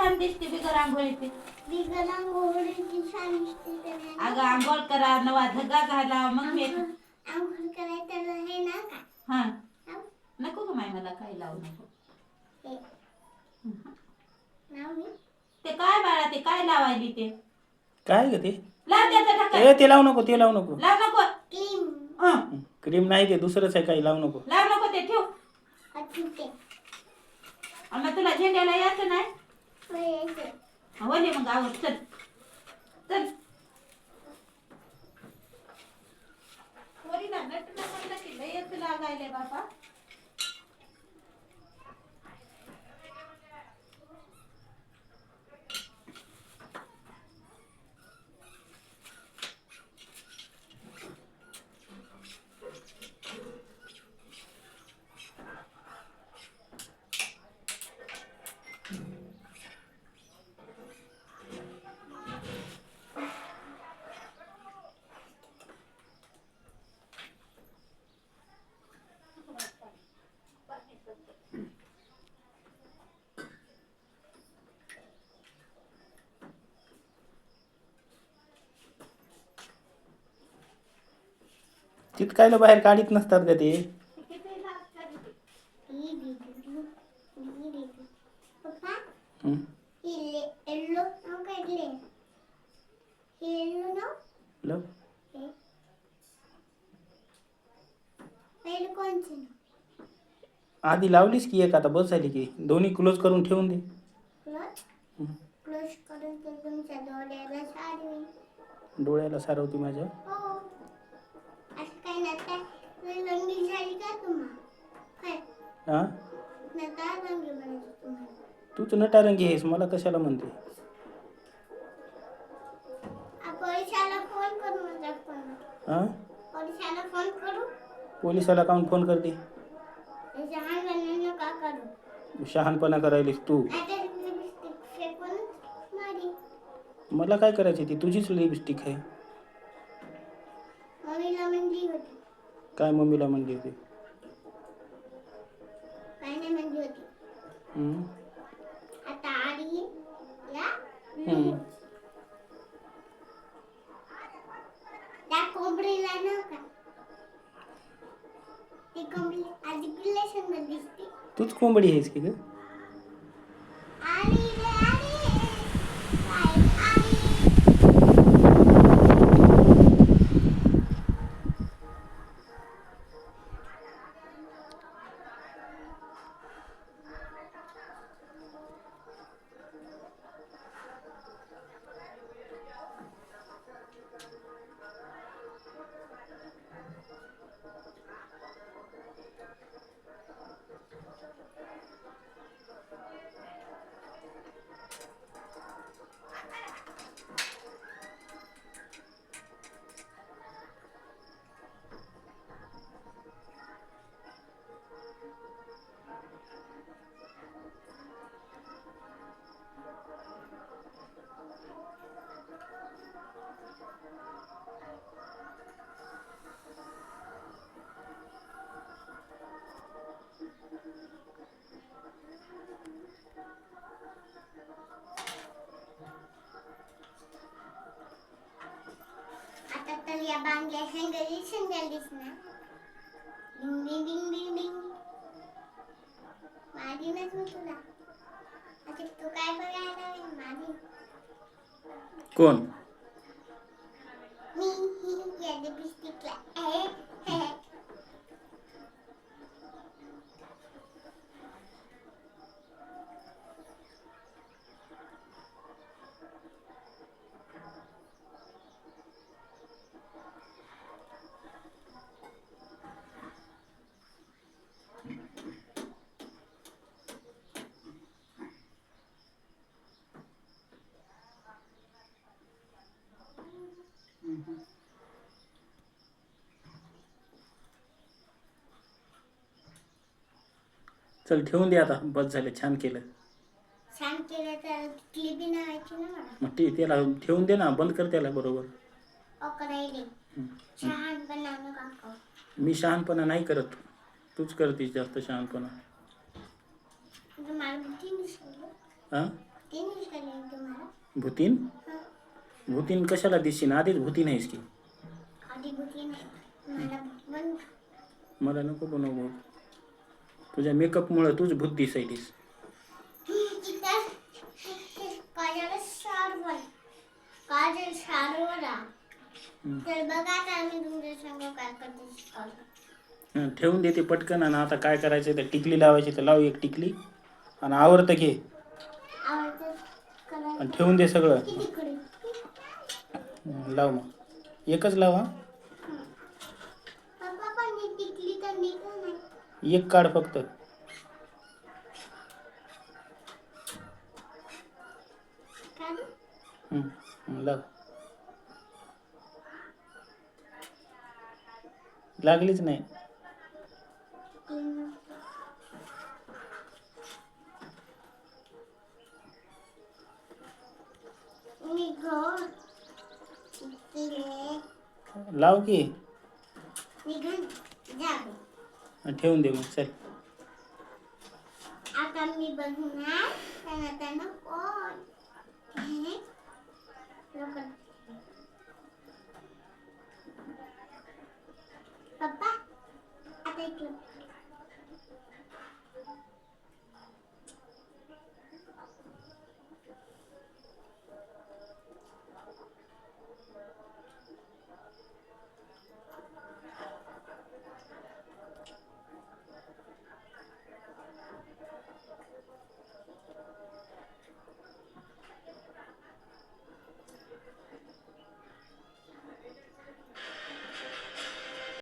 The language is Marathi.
छान दिसते बिगर आंघोळीची. बिगर आंघोळीची छान दिसते का नाही? अगं आंघोळ करा, नवा धगा घाला, मग मी आंघोळ करायचं हे ना का? हा नको ग माय, मला काही लावू नको. हे नाव मी ते काय बाळा, ते काय लावायली ते काय ग ते? लाव त्याचं ढक्कन. ए ते लावू नको, ते लावू नको. लाव नको. क्रीम क्रीम नाही, ते दुसरंच आहे, काही लावू नको. लाव नको, ते ठेव. अचूके मग तुला झेंड्याला यायचं नाही. वयाचे वले मग आवड, चल चल. पोरीला नटणं म्हणलं की लयच लागायले बाबा. चिटकायला बाहेर काढीत नसतात का ते? पप्पा हं? येल्लो नाव काढले. येल्लो नाव लाव. हे पहिलं कोणचं नाव? आधी लावलीस की एक, आता बस झाली की. दोन्ही क्लोज करून ठेवून दे. क्लोज हं. क्लोज करून ते तुमच्या डोळ्याला साडवी. डोळ्याला सारवती माझ्या. हो असं काही नाही. रंगी झाली का तुम्हाला? काय हा, नका रंगी बनायचं तुम्हाला. तूच नटारंगी आहेस, मला कशाला म्हणते? पोलिसाला फोन करू माझ्या फोन. हा, पोलिसाला फोन करू. पोलिसाला काऊन फोन करते? जहान बनवणं का करू? शहाणपणा करायलीस तू. आता लिपस्टिक फेकून मारी. मला काय करायची, ती तुझीच लिपस्टिक आहे. मम्मीला म्हणली होती. काय मम्मीला म्हणली होती? काय नाही म्हणली होती. हं? आता आली या हं. त्या कोंबडीला ना का ती कोंबडी आधी रिलेशन मध्ये दिसते. तूच कोंबडी आहेस की ग? आली रे आली काय आली. आता तर या बांगड्या हँगरी संध्यालीस ना. डिंग डिंग डिंग डिंग डिंग माझी नच मी तुला. आता तू काय बघायला माझी कोण? मी ही या लिपस्टिकला चल ठेवून दे आता, बस झालं, छान केलं. छान केलं तर क्लिपी नावायची ना मला. मग त्याला ठेवून दे ना, बंद कर त्याला बरोबर. करायले छान बनवणं काका. मी शहाणपणा नाही करत, तूच करतीस जास्त शहाणपणा. मला बुद्धी नसेल. हा, भूती निघाली तुम्हाला. भूतीन हं. भूतीन कशाला दिसशील आधीच भूती नाहीस की. आधी भूती नाही मला पण मला नको बनव भूत. तुझ्या मेकअपमुळे तूच भूत दिसायलीस. तिथं काजल शारवर काजल शारवरा. हं. तर बघा आता आम्ही तुमच्या संग काय करते शिकवलं. हं, ठेवून देते पटकन. आणि आता काय करायचं तर टिकली लावायची तर लाव एक टिकली आणि आवडतं घे आवडतं आणि करायचं ठेवून दे सगळं. किती कडे. लाव मग एकच लाव हा. पप्पा पण मी टिकली तर निघलं नाही. एक काढ फक्त. काढू. लाव. लागलीच नाही. मी घर तिकडे लाव की निघून जाऊ. आणि ठेवून दे मग चल. आता मी बघणार त्यांना कोण हे लोक. पप्पा आता इकडं